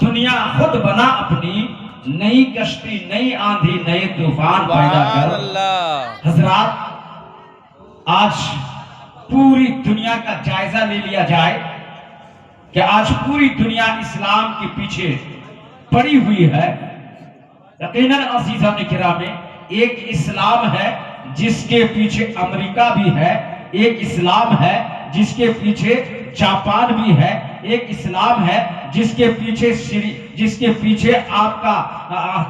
دنیا خود بنا اپنی، نئی کشتی نئی آندھی نئے طوفان پیدا کر۔ حضرات آج پوری دنیا کا جائزہ لے لیا جائے کہ آج پوری دنیا اسلام کے پیچھے پڑی ہوئی ہے۔ یقیناً عزیزان گرامی، ایک اسلام ہے جس کے پیچھے امریکہ بھی ہے، ایک اسلام ہے جس کے پیچھے جاپان بھی ہے، ایک اسلام ہے جس کے پیچھے آپ کا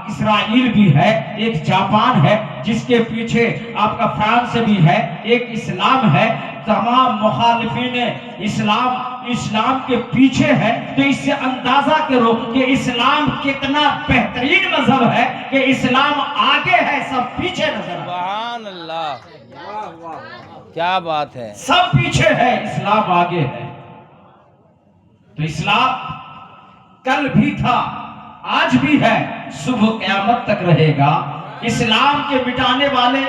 اسرائیل بھی ہے، ایک جاپان ہے جس کے پیچھے آپ کا فرانس بھی ہے، ایک اسلام ہے۔ تمام مخالفین اسلام کے پیچھے ہے، تو اس سے اندازہ کرو کہ اسلام کتنا بہترین مذہب ہے کہ اسلام آگے ہے، سب پیچھے نظر۔ سبحان اللہ، کیا بات ہے، سب پیچھے ہے، اسلام آگے ہے۔ تو اسلام کل بھی تھا، آج بھی ہے، صبح قیامت تک رہے گا۔ اسلام کے مٹانے والے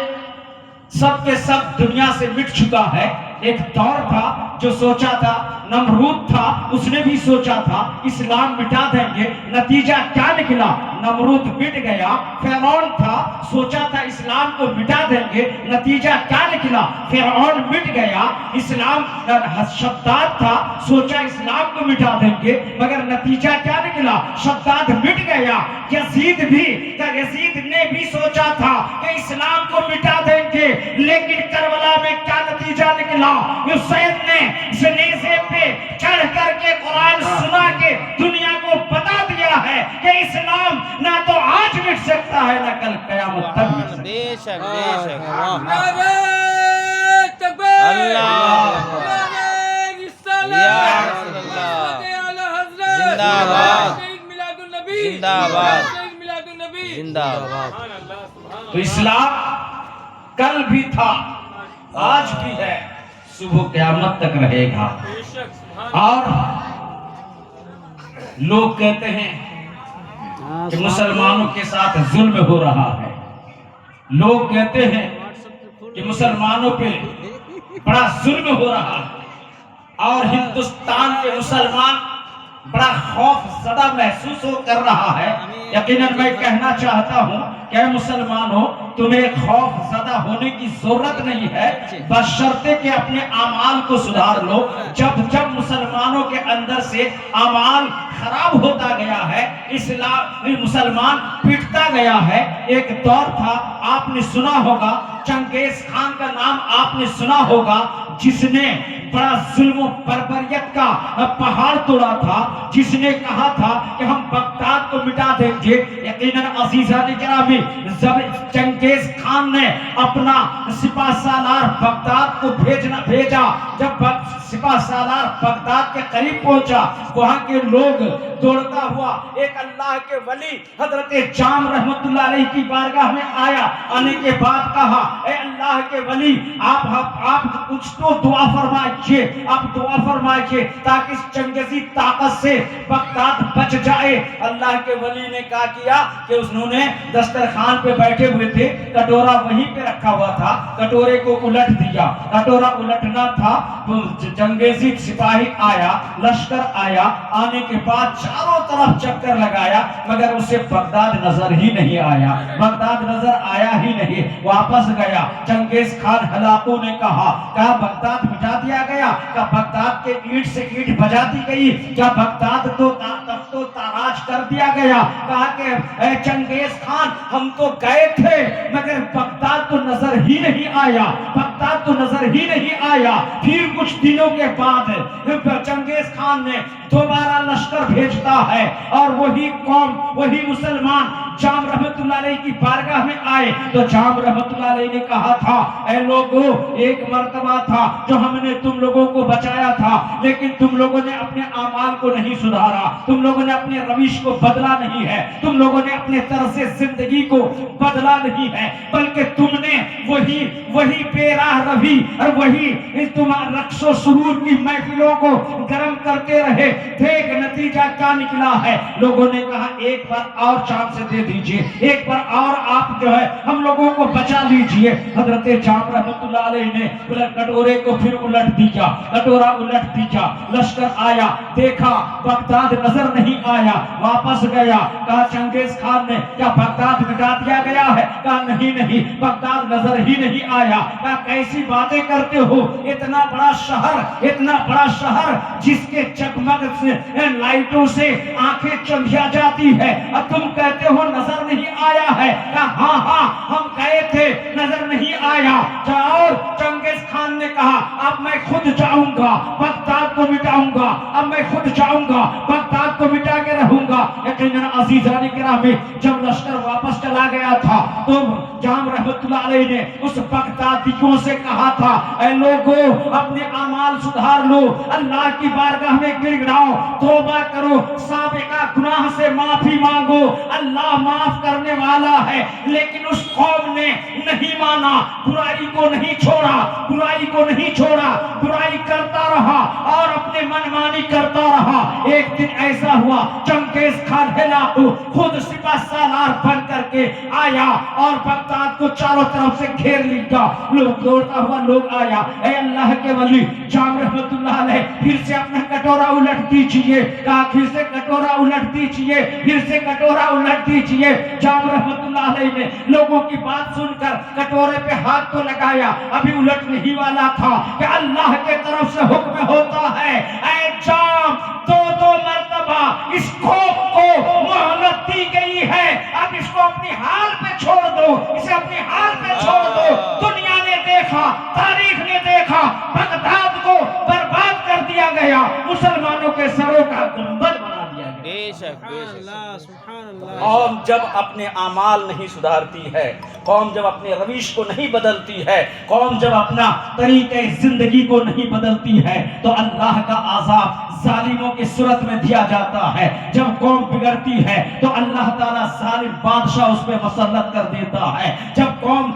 سب کے سب دنیا سے مٹ چکا ہے۔ ایک دور تھا جو سوچا تھا، نمرود تھا، اس نے بھی سوچا تھا اسلام مٹا دیں گے، نتیجہ کیا نکلا؟ نمرود مٹ گیا۔ فرعون تھا، سوچا تھا اسلام کو مٹا دیں گے، نتیجہ کیا نکلا؟ فرعون مٹ گیا۔ اسلام شداد تھا، سوچا اسلام کو مٹا دیں گے، مگر نتیجہ کیا نکلا؟ شداد مٹ گیا۔ یزید نے بھی سوچا تھا کہ اسلام کو مٹا دیں گے، لیکن کربلا میں کیا نتیجہ نکلا؟ حسین نے جنیزے پہ چڑھ کر کے قرآن سنا کے دنیا کو بتا دیا ہے کہ اسلام نہ تو آج مٹ سکتا ہے، نہ کل قیامت تک مٹ سکتا ہے۔ بے شک بے شک، نعرہ تکبیر، اللہ، نعرہ رسالت، یا رسول اللہ، اعلی حضرت، زندہ باد، شہید میلاد النبی، زندہ باد، شہید میلاد النبی، زندہ باد۔ تو اسلام کل بھی تھا، آج بھی ہے، صبح قیامت تک رہے گا۔ اور لوگ کہتے ہیں کہ مسلمانوں کے ساتھ ظلم ہو رہا ہے، لوگ کہتے ہیں کہ مسلمانوں پہ بڑا ظلم ہو رہا ہے، اور ہندوستان کے مسلمان بڑا خوف زدہ محسوس کر رہا ہے۔ یقیناً میں کہنا چاہتا ہوں کہ اے مسلمانوں، تمہیں خوف زدہ ہونے کی ضرورت نہیں ہے، بشرطے کہ اپنے اعمال کو سدھار لو۔ جب مسلمانوں کے اندر سے اعمال خراب ہوتا گیا ہے، مسلمان پٹتا گیا ہے۔ ایک دور تھا، آپ نے سنا ہوگا، چنگیز خان کا نام آپ نے سنا ہوگا، جس نے بڑا ظلم و بربریت کا پہاڑ توڑا تھا، جس نے کہا تھا کہ ہم بغداد کو مٹا دیں گے۔ یقیناً عزیزان گرامی، جب چنگیز خان نے اپنا سپہ سالار بغداد کو بھیجا، جب سپہ سالار بغداد کے قریب پہنچا، وہاں کے لوگ دوڑتا ہوا ایک اللہ کے ولی حضرت جام رحمت اللہ علیہ کی بارگاہ میں آیا۔ آنے کے بعد کہا، اے اللہ کے ولی، آپ کچھ تو دعا فرمائیے، آپ دعا فرمائیے تاکہ اس چنگیزی طاقت سے بغداد بچ جائے۔ اللہ کے ولی نے کہا کیا کہ انہوں نے دسترخوان پہ بیٹھے ہوئے تھے، کٹورا وہیں پہ رکھا ہوا تھا، کٹورے کو الٹ دیا۔ کٹورا الٹنا تھا تو چنگیزی سپاہی آیا، لشکر آیا، آنے کے بعد چاروں طرف چکر لگایا، مگر اسے بغداد نظر ہی نہیں آیا، بغداد نظر آیا ہی نہیں، واپس گیا۔ چنگیز خان ہلاکوں نے کہا بغداد مٹا دیا گیا؟ کہا بغداد کے اینٹ سے اینٹ بجا دی گئی؟ کیا بغداد تو تخت و تاراج کر دیا گیا؟ کہا کہ اے چنگیز خان، ہم تو گئے تھے مگر بغداد تو نظر ہی نہیں آیا، بغداد تو نظر ہی نہیں آیا۔ پھر کچھ دنوں کے بعد چنگیز خان نے دوبارہ لشکر بھیجتا ہے، اور وہی قوم، وہی مسلمان جام رحمت اللہ علیہ کی بارگاہ میں آئے تو جام رحمت اللہ علیہ نے کہا تھا، اے لوگوں، ایک مرتبہ تھا جو ہم نے تم لوگوں کو بچایا تھا، لیکن تم لوگوں نے اپنے اعمال کو نہیں سدھارا، تم لوگوں نے اپنے روش کو بدلا نہیں ہے، تم لوگوں نے اپنے طرز زندگی کو بدلا نہیں ہے، بلکہ تم نے وہی بے راہ روی اور وہی تم رقص و سرور کی محفلوں کو گرم کرتے رہے۔ دیکھ نتیجہ کیا نکلا ہے۔ لوگوں نے کہا ایک بار اور چاند سے دیکھ دیجئے، ایک بار اور آپ جو ہے ہم لوگوں کو بچا لیجئے۔ حضرت جام رحمت اللہ علیہ نے کٹورے کو پھر الٹ دیا، کٹورا الٹ دیا، لشکر آیا، دیکھا بغداد نظر نہیں آیا، واپس گیا، کہا چنگیز خان نے کیا بغداد مٹا دیا گیا ہے؟ کہا نہیں، بغداد نظر ہی نہیں آیا۔ کہا کیسی باتیں کرتے ہو، اتنا بڑا شہر جس کے جگمگ سے لائٹوں سے آنکھیں چندھیا جاتی ہے، اور تم کہتے ہو نظر نہیں آیا ہے؟ کہا ہاں ہم گئے تھے، نظر نہیں آیا۔ جاؤ، چنگیز خان نے کہا اب میں خود جاؤں گا، بغداد کو مٹاؤں گا، اب میں خود جاؤں گا، بغداد کو مٹا کے رہوں گا۔ یقیناً عزیزان گرامی، جب لشکر واپس چلا گیا تھا تو جام رحمت اللہ علیہ نے اس بغدادیوں سے کہا تھا اے لوگو اپنے اعمال سدھار لو، اللہ کی بارگاہ میں گر گڑاؤ، توبہ کرو، سابقہ گناہ سے معافی مانگو، اللہ معاف کرنے والا ہے۔ لیکن اس قوم نے نہیں مانا، برائی کو نہیں چھوڑا، برائی کرتا رہا اور اپنے منمانی کرتا رہا۔ ایک دن ایسا ہوا چنگیز خان ہلاکو خود سپہ سالار بن کر کے آیا اور بغداد کو چاروں طرف سے گھیر لیا۔ دوڑتا ہوا لوگ آیا، اے اللہ کے ولی جام رحمت اللہ علیہ پھر سے اپنا کٹورا الٹ دیجئے، کہا پھر سے کٹورا الٹ دیجئے، پھر سے کٹورا الٹ دیجئے۔ جام رحمت اللہ علیہ نے لوگوں کی بات سن کر کٹورے پہ ہاتھ تو لگایا، ابھی الٹ نہیں والا تھا کہ اللہ کے طرف سے حکم ہوتا ہے اے جام دو مرتبہ اس قوم کو مہلت دی گئی ہے، اب اس کو اپنی حال پہ چھوڑ دو، اسے اپنی حال پہ چھوڑ دو۔ دنیا نے دیکھا، تاریخ نے دیکھا، بغداد کو برباد کر دیا گیا، مسلمانوں کے سروں کا گنبد بنا دیا گیا۔ بے شک قوم جب اپنے اعمال نہیں سدھارتی ہے، قوم جب اپنے رویش کو نہیں بدلتی ہے، قوم جب اپنا طریقہ زندگی کو نہیں بدلتی ہے تو اللہ کا عذاب ظالموں کی صورت میں دیا جاتا ہے۔ جب قوم بگڑتی ہے تو اللہ تعالیٰ ظالم بادشاہ اس پہ مسلط کر دیتا ہے۔ جب قوم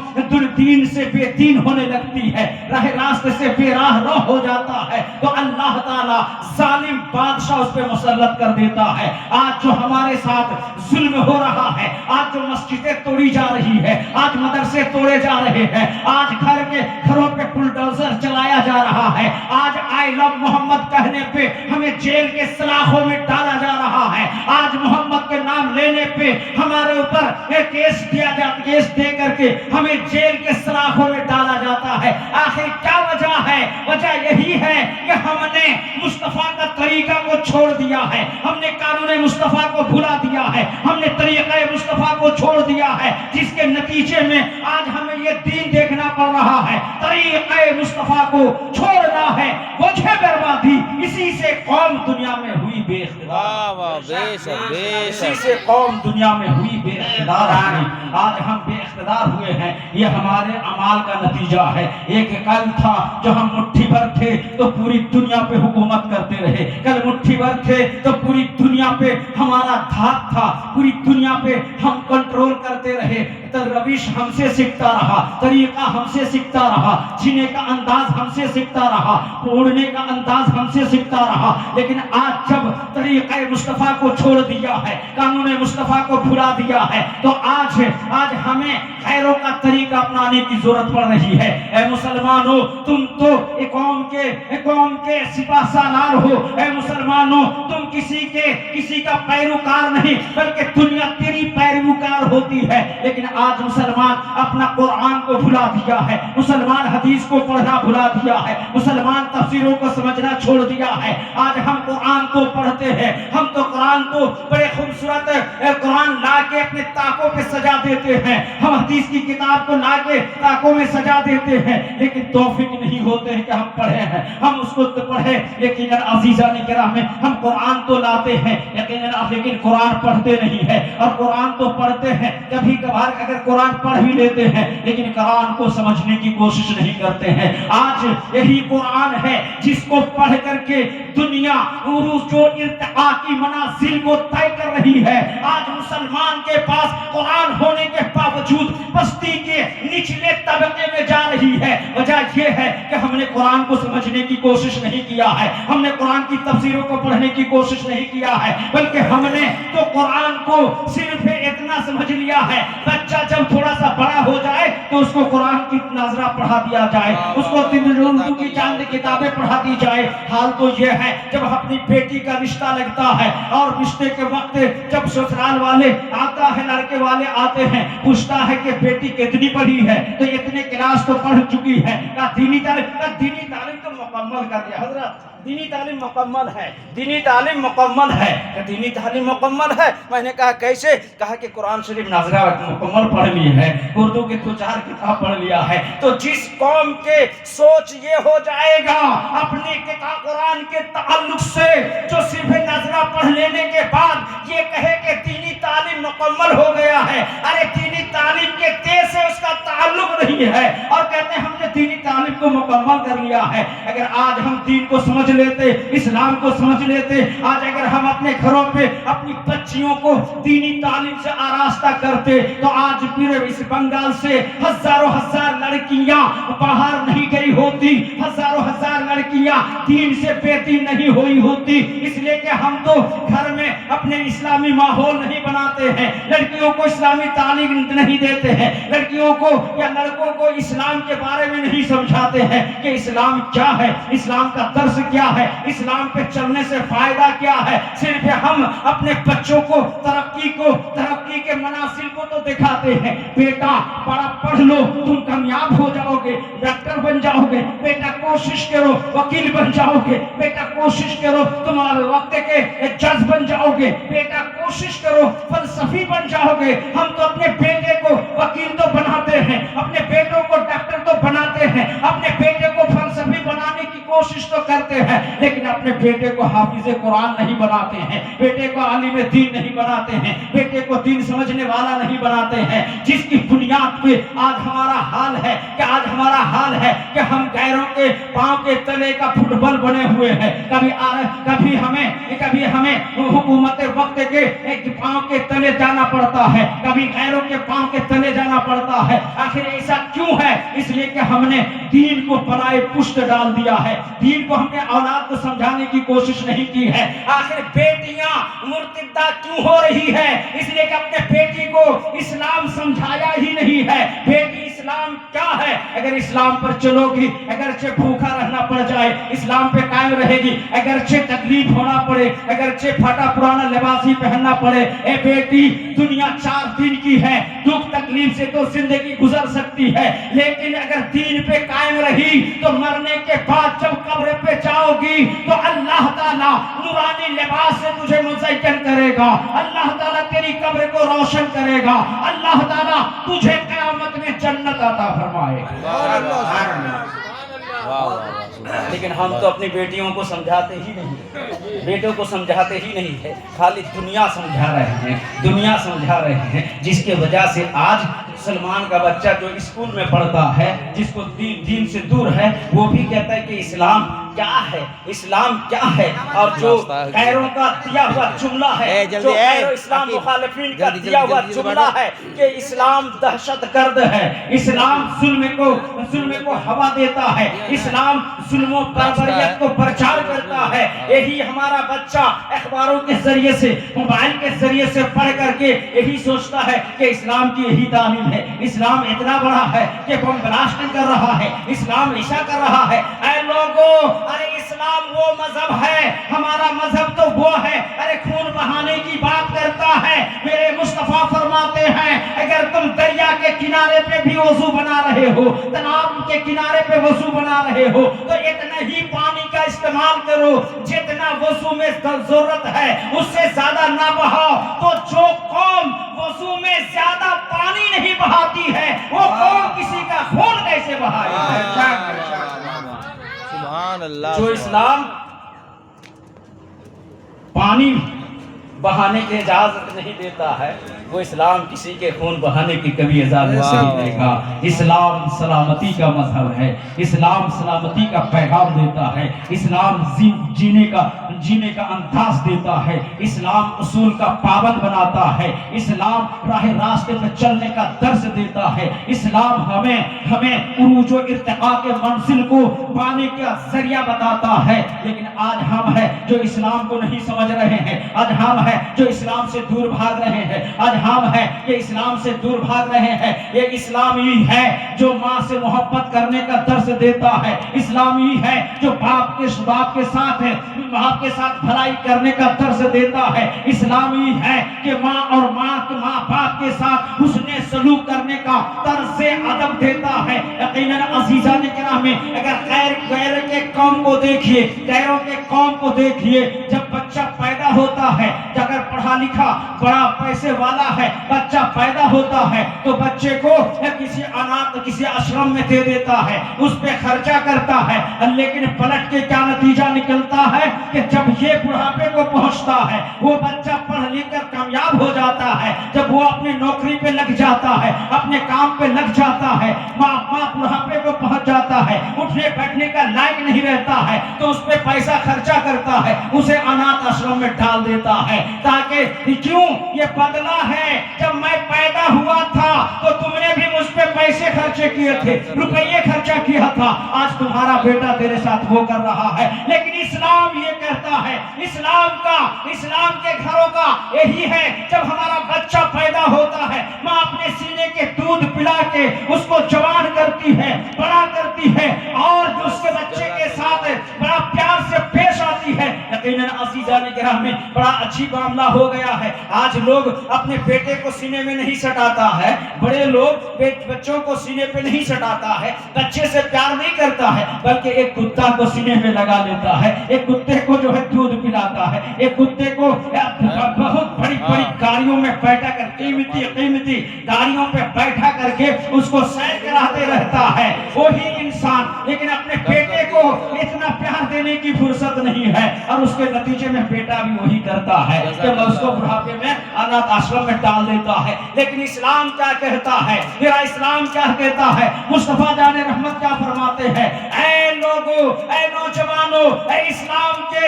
دین سے بے دین ہونے لگتی ہے، راہ راستے سے بے راہ رو ہو جاتا ہے تو اللہ تعالیٰ ظالم بادشاہ اس پہ مسلط کر دیتا ہے۔ آج جو ہمارے ساتھ ظلم ہو رہا ہے، آج جو مسجدیں توڑی جا رہی ہے، آج مدرسے توڑے جا رہے ہیں، آج گھروں پہ بلڈوزر چلایا جا رہا ہے، آج آئی لو محمد کہنے پہ ہمیں جیل کے سلاخوں میں ڈالا جا رہا ہے، آج محمد کے نام لینے پہ ہمارے اوپر کیس دے کر کے ہمیں جیل کے سلاخوں میں ڈالا جاتا ہے۔ آخر کیا وجہ ہے؟ وجہ یہی ہے کہ ہم نے مصطفیٰ کا طریقہ کو چھوڑ دیا ہے، ہم نے قانون مصطفیٰ کو بھلا دیا ہے، ہم نے طریقہ مصطفیٰ کو چھوڑ دیا ہے، جس کے نتیجے میں آج ہمیں یہ دین دیکھنا پڑ رہا ہے۔ طریقہ مصطفیٰ کو چھوڑنا ہے، وجہ بربادی، اسی سے قوم دنیا میں ہوئی بے اقتدار، بے شک اسی سے قوم دنیا میں ہوئی بے اقتدار ہوئی۔ آج ہم بے اقتدار ہوئے ہیں، یہ ہمارے اعمال کا نتیجہ ہے۔ ایک کل تھا جو ہم مٹھی بھر تھے تو پوری دنیا پہ حکومت کرتے رہے، کل مٹھی بھر تھے تو پوری دنیا پہ ہمارا دھات تھا، پوری دنیا پہ ہم کنٹرول کرتے رہے، روش ہم سے سیکھتا رہا، طریقہ ہم سے سیکھتا رہا، جینے کا انداز ہم سے سیکھتا رہا، اڑنے کا انداز ہم سے سیکھتا رہا۔ لیکن آج جب طریقہ مصطفیٰ کو چھوڑ دیا ہے، قانون مصطفیٰ کو بھلا دیا ہے تو آج ہمیں غیروں کا طریقہ اپنانے کی ضرورت پڑ رہی ہے۔ اے مسلمانوں، تم تو قوم کے سپہ سالار ہو، اے مسلمانوں تم کسی کا پیروکار نہیں بلکہ دنیا تیری پیروکار ہوتی ہے۔ لیکن آج مسلمان اپنا قرآن کو بھلا دیا ہے، مسلمان حدیث کو پڑھنا بھلا دیا ہے، مسلمان تفسیروں کو سمجھنا چھوڑ دیا ہے۔ آج ہم قرآن کو پڑھتے ہیں، ہم تو قرآن کو بڑے خوبصورت قرآن لا کے اپنے طاقوں پہ سجا دیتے ہیں، ہم حدیث کی کتاب کو لا کے طاقوں میں سجا دیتے ہیں، لیکن توفیق نہیں ہوتے ہیں کہ ہم پڑھے ہیں، ہم اس کو تو پڑھے۔ یقیناً عزیزان کرام، ہم قرآن تو لاتے ہیں یقیناً، لیکن قرآن پڑھتے نہیں ہیں، اور قرآن تو پڑھتے ہیں، کبھی کبھار اگر قرآن پڑھ بھی لیتے ہیں لیکن قرآن کو سمجھنے کی کوشش نہیں کرتے ہیں۔ آج یہی قرآن ہے جس کو پڑھ کر کے دنیا جو ارتقاء کی منازل کو طے کر رہی ہے، آج مسلمان کے پاس قرآن ہونے کے باوجود بستی کے نچلے طبقے میں جا رہی ہے۔ وجہ یہ ہے کہ ہم نے قرآن کو سمجھنے کی کوشش نہیں کیا ہے، ہم نے قرآن کی تفسیروں کو پڑھنے کی کوشش نہیں کیا ہے، بلکہ ہم نے تو قرآن کو صرف اتنا نظرہ سمجھ لیا ہے. بچہ جب تھوڑا سا بڑا ہو جائے تو اس کو قرآن کی نظرہ پڑھا دیا جائے, اس کو اردو کی چاند کتابیں پڑھا دی جائے. حال تو یہ ہے جب اپنی بیٹی کا رشتہ لگتا ہے اور رشتے کے وقت جب سسرال والے آتا ہے, لڑکے والے آتے ہیں, پوچھتا ہے کہ بیٹی کتنی پڑھی ہے, تو اتنے کلاس تو پڑھ چکی ہے. دینی تعلیم تو مکمل کر دیا حضرت, دینی تعلیم مکمل ہے, دینی تعلیم مکمل ہے, دینی تعلیم مکمل ہے. میں نے کہا کیسے؟ کہا کہ قرآن شریف ناظرہ مکمل پڑھ لی ہے, اردو کے 2-4 کتاب پڑھ لیا ہے. تو جس قوم کے سوچ یہ ہو جائے گا اپنی کتاب قرآن کے تعلق سے, جو صرف ناظرہ پڑھ لینے کے بعد یہ کہے کہ دینی تعلیم مکمل ہو گیا ہے, ارے دینی تعلیم کے تیز سے اس کا تعلق نہیں ہے, اور کہتے ہیں ہم نے دینی تعلیم کو مکمل کر لیا ہے. اگر آج ہم دین کو سمجھ لیتے, اسلام کو سمجھ لیتے, آج اگر ہم اپنے گھروں پہ اپنی بچیوں کو دینی تعلیم سے آراستہ کرتے, تو آج پورے اس بنگال سے ہزاروں ہزار لڑکیاں باہر نہیں گئی ہوتی, ہزاروں ہزار لڑکیاں دین سے بے دین نہیں ہوئی ہوتی. اس لیے کہ ہم تو گھر میں اپنے اسلامی ماحول نہیں بناتے ہیں, لڑکیوں کو اسلامی تعلیم نہیں دیتے ہیں, لڑکیوں کو یا لڑکوں کو اسلام کے بارے میں نہیں سمجھاتے ہیں کہ اسلام کیا ہے, اسلام کا درس کیا ہے, اسلام پہ چلنے سے فائدہ کیا ہے. صرف ہم اپنے بچوں کو ترقی کے مناصب کو تو دکھاتے ہیں, بیٹا بڑا پڑھ لو تم کامیاب ہو جاؤ گے, ڈاکٹر بن جاؤ گے, بیٹا کوشش کرو وکیل بن جاؤ گے, بیٹا کوشش کرو تمہارے وقت کے جج بن جاؤ گے, بیٹا کوشش کرو فلسفی بن جاؤ گے. ہم تو اپنے بیٹے کو وکیل تو بناتے ہیں, اپنے بیٹوں کو ڈاکٹر تو بناتے ہیں, اپنے بیٹے کو فلسفی بنانے کی کوشش تو کرتے ہیں, لیکن اپنے بیٹے کو حافظ قرآن نہیں بناتے ہیں, بیٹے کو عالم دین نہیں بناتے ہیں, بیٹے کو دین سمجھنے والا نہیں بناتے ہیں. جس کی بنیاد پہ آج ہمارا حال ہے کہ ہم غیروں کے پاؤں کے تلے کا فٹ بال بنے ہوئے ہیں. کبھی ہمیں حکومت وقت کے پاؤں کے تلے جانا پڑتا ہے, کبھی غیروں کے پاؤں کے تلے جانا پڑتا ہے. آخر ایسا کیوں ہے؟ اس لیے کہ ہم نے دین کو پلائے پشت ڈال دیا ہے, دین کو ہم نے اولاد کو سمجھانے کی کوشش نہیں کی ہے. آخر بیٹیاں مرتدہ کیوں ہو رہی ہے؟ اس لیے کہ اپنے بیٹی کو اسلام سمجھایا ہی نہیں ہے. بیٹی اسلام کیا ہے؟ اگر اسلام پر چلو گی, اگرچہ بھوکا رہنا پڑ جائے اسلام پہ قائم رہے گی, اگرچہ تکلیف ہونا پڑے, اگرچہ پھٹا پرانا لباس ہی پہننا پڑے. اے بیٹی دنیا 4 دن کی ہے, دکھ تکلیف سے تو زندگی گزر سکتی ہے, لیکن اگر دین پہ قائم رہی تو مرنے کے بعد جب قبر پہ جاؤ گی تو اللہ تعالیٰ نورانی لباس سے تجھے مزین کرے گا, اللہ تعالیٰ تیری قبر کو روشن کرے گا, اللہ تعالیٰ تجھے قیامت میں جنت عطا فرمائے. لیکن ہم تو اپنی بیٹیوں کو سمجھاتے ہی نہیں, بیٹوں کو سمجھاتے ہی نہیں ہے, خالی دنیا سمجھا رہے ہیں, جس کے وجہ سے آج سلمان کا بچہ جو اسکول میں پڑھتا ہے, جس کو دین سے دور ہے, وہ بھی کہتا ہے کہ اسلام کیا ہے, اسلام کیا ہے. اور جو غیروں کا دیا ہوا جملہ ہے, جو غیر اسلام مخالفین کا دیا ہوا جملہ ہے کہ اسلام دہشت گرد ہے, اسلام ظلم کو ہوا دیتا ہے, اسلام ظلم و بربریت کو پرچار کرتا ہے, یہی ہمارا بچہ اخباروں کے ذریعے سے, موبائل کے ذریعے سے پڑھ کر کے یہی سوچتا ہے کہ اسلام کی یہی تعلیم ہے, اسلام اتنا بڑا ہے کہ بم بلاسٹ کر رہا ہے, اسلام ایسا کر رہا ہے. اے لوگوں, ارے اسلام وہ مذہب ہے, ہمارا مذہب تو وہ ہے, ارے خون بہانے کی بات کرتا ہے. میرے مصطفیٰ فرماتے ہیں اگر تم دریا کے کنارے پہ بھی وضو بنا رہے ہو, تالاب کے کنارے پہ وضو بنا رہے ہو, تو اتنا ہی پانی کا استعمال کرو جتنا وضو میں ضرورت ہے, اس سے زیادہ نہ بہاؤ. تو جو قوم وضو میں زیادہ پانی نہیں بہاتی ہے, وہ قوم کسی کا خون کیسے بہائے؟ سبحان اللہ. جو اسلام پانی بہانے کی اجازت نہیں دیتا ہے, وہ اسلام کسی کے خون بہانے کی کبھی اجازت نہیں دے گا. اسلام سلامتی کا مذہب ہے, اسلام سلامتی کا پیغام دیتا ہے, اسلام جینے کا انداز دیتا ہے, اسلام اصول کا پابند بناتا ہے, اسلام راہ راستے پہ چلنے کا درس دیتا ہے, اسلام ہمیں عروج و ارتقاء کے منزل کو پانے کا ذریعہ بتاتا ہے. لیکن آج ہم ہیں جو اسلام کو نہیں سمجھ رہے ہیں, آج ہم ہے جو اسلام سے دور بھاگ رہے ہیں، آج ہم ہیں کہ اسلام سے دور بھاگ رہے ہیں۔ یہ اسلام ہی ہے جو ماں سے محبت کرنے کا درس دیتا ہے، اسلام ہی ہے جو باپ کے ساتھ ہے، باپ کے ساتھ بھلائی کرنے کا درس دیتا ہے، اسلام ہی ہے کہ ماں باپ کے ساتھ حسن سلوک کرنے کا طرز ادب دیتا ہے۔ یقیناً عزیزان گرامی، اگر غیر کے قوم کو دیکھیے، غیروں کے قوم کو دیکھیے، جب بچہ پیدا ہوتا ہے، اگر پڑھا لکھا بڑا پیسے والا ہے، بچہ پیدا ہوتا ہے تو بچے کو کسی آشرم میں دے دیتا ہے، اس پہ خرچہ کرتا ہے، لیکن پلٹ کے کیا نتیجہ نکلتا ہے کہ جب یہ بڑھاپے کو پہنچتا ہے، وہ بچہ پڑھ لکھ کر کامیاب ہو جاتا ہے، جب وہ اپنی نوکری پہ لگ جاتا ہے، اپنے کام پہ لگ جاتا ہے، ماں بڑھاپے کو پہنچ جاتا ہے، اٹھنے بیٹھنے کا لائق نہیں رہتا ہے، تو اس پہ پیسہ خرچہ کرتا ہے، اسے اناتھ آشرم میں ڈال دیتا ہے، تاکہ کیوں یہ بدلہ ہے، جب میں پیدا ہوا تھا تو تم نے بھی مجھ پہ پیسے خرچے کیے تھے، روپیے خرچہ کیا تھا، آج تمہارا بیٹا تیرے ساتھ وہ کر رہا ہے۔ لیکن اسلام یہ کہتا ہے، اسلام کے گھروں کا یہی ہے، جب ہمارا بچہ پیدا ہوتا ہے، ماں اپنے سینے کے دودھ پلا کے اس کو جوان کرتی ہے، بڑا کرتی ہے، اور جو اس کے بچے کے ساتھ بڑا پیار سے پیش آتی ہے۔ یقیناً عزیزان گرامی، بڑا اچھی معاملہ ہو گیا ہے، آج لوگ اپنے بیٹے کو سینے میں نہیں سٹاتا ہے، بڑے لوگ بچوں کو سینے پہ نہیں سٹاتا ہے، بچے سے پیار نہیں کرتا ہے، بلکہ ایک کتا کو سینے میں لگا لیتا ہے، ایک کتے کو جو ہے دودھ پلاتا ہے، ایک کتے کو بہت بڑی گاڑیوں میں بیٹھا کر قیمتی گاڑیوں پہ بیٹھا کر کے اس کو سیر کراتے رہتا ہے وہی انسان، لیکن اپنے بیٹے کو اتنا پیار دینے کی فرصت نہیں ہے، اور اس کے نتیجے میں بیٹا بھی وہی کرتا ہے کہ میں اس کو بڑھاپے میں اناتھ آشرم میں ڈال دیتا ہے۔ لیکن اسلام کیا کہتا ہے، میرا اسلام کیا کہتا ہے، مصطفیٰ جان رحمت کیا فرماتے ہیں، اے لوگوں، اے نوجوانوں، اے اسلام کے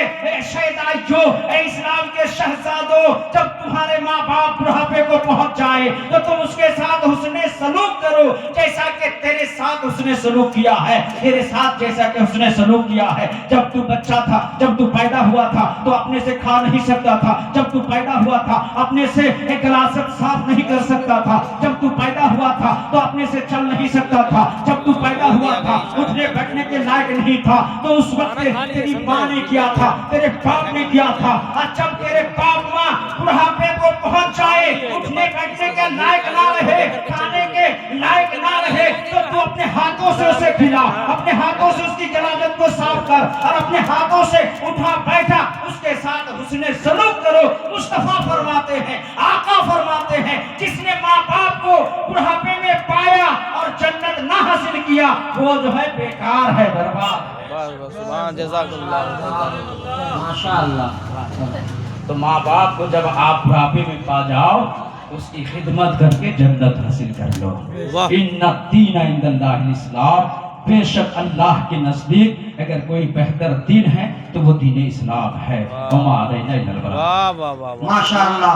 شہدائیوں، اے اسلام کے شہزادوں، جب تمہارے ماں باپ بڑھاپے کو پہنچ جائے تو تم اس کے ساتھ حسن سلوک کرو، جیسا کہ تیرے ساتھ حسن سلوک کیا ہے، تیرے ساتھ جیسا کہ حسن سلوک کیا ہے۔ جب تو بچہ تھا، جب تو پیدا ہوا تھا تو اپنے سے کھا نہیں سکتا تھا، جب تو پیدا ہوا تھا اپنے سے ایک گلاس صاف نہیں کر سکتا تھا، جب تو پیدا ہوا تھا تو اپنے سے چل نہیں سکتا تھا، جب تو پیدا ہوا تھا اٹھنے بیٹھنے کے لائق نہیں تھا، تو اس وقت تیری ماں نے کیا تھا، تیرے باپ نے کیا تھا، اور جب تیرے باپ ماں بڑھاپے کو پہنچ جائے، اٹھنے بیٹھنے کے لائق نہ رہے، کھانے کے لائق نہ رہے، تو تو اپنے ہاتھوں سے اسے کھلا، اپنے ہاتھوں سے اس کی جلالت کو صاف کر، اور اپنے ہاتھوں سے اٹھا بیٹھا اس کے ساتھ حسن سلوک کرو۔ مصطفیٰ فرماتے ہیں، آقا فرماتے ہیں، جس نے ماں باپ کو بڑھاپے میں پایا اور جنت نہ حاصل کیا، وہ جو ہے بیکار ہے، برباد ہے۔ سبحان جزاک اللہ ماشاءاللہ۔ تو ماں باپ کو جب آپ بڑھاپے میں پا جاؤ، اس کی خدمت کر کے جنت حاصل کر لو۔ ان الدین عند اللہ الاسلام، بے شک اللہ کے نزدیک اگر کوئی بہتر دین ہے تو وہ دین اسلام ہے۔ وما علینا الا البلاغ۔ واہ واہ واہ ماشاءاللہ۔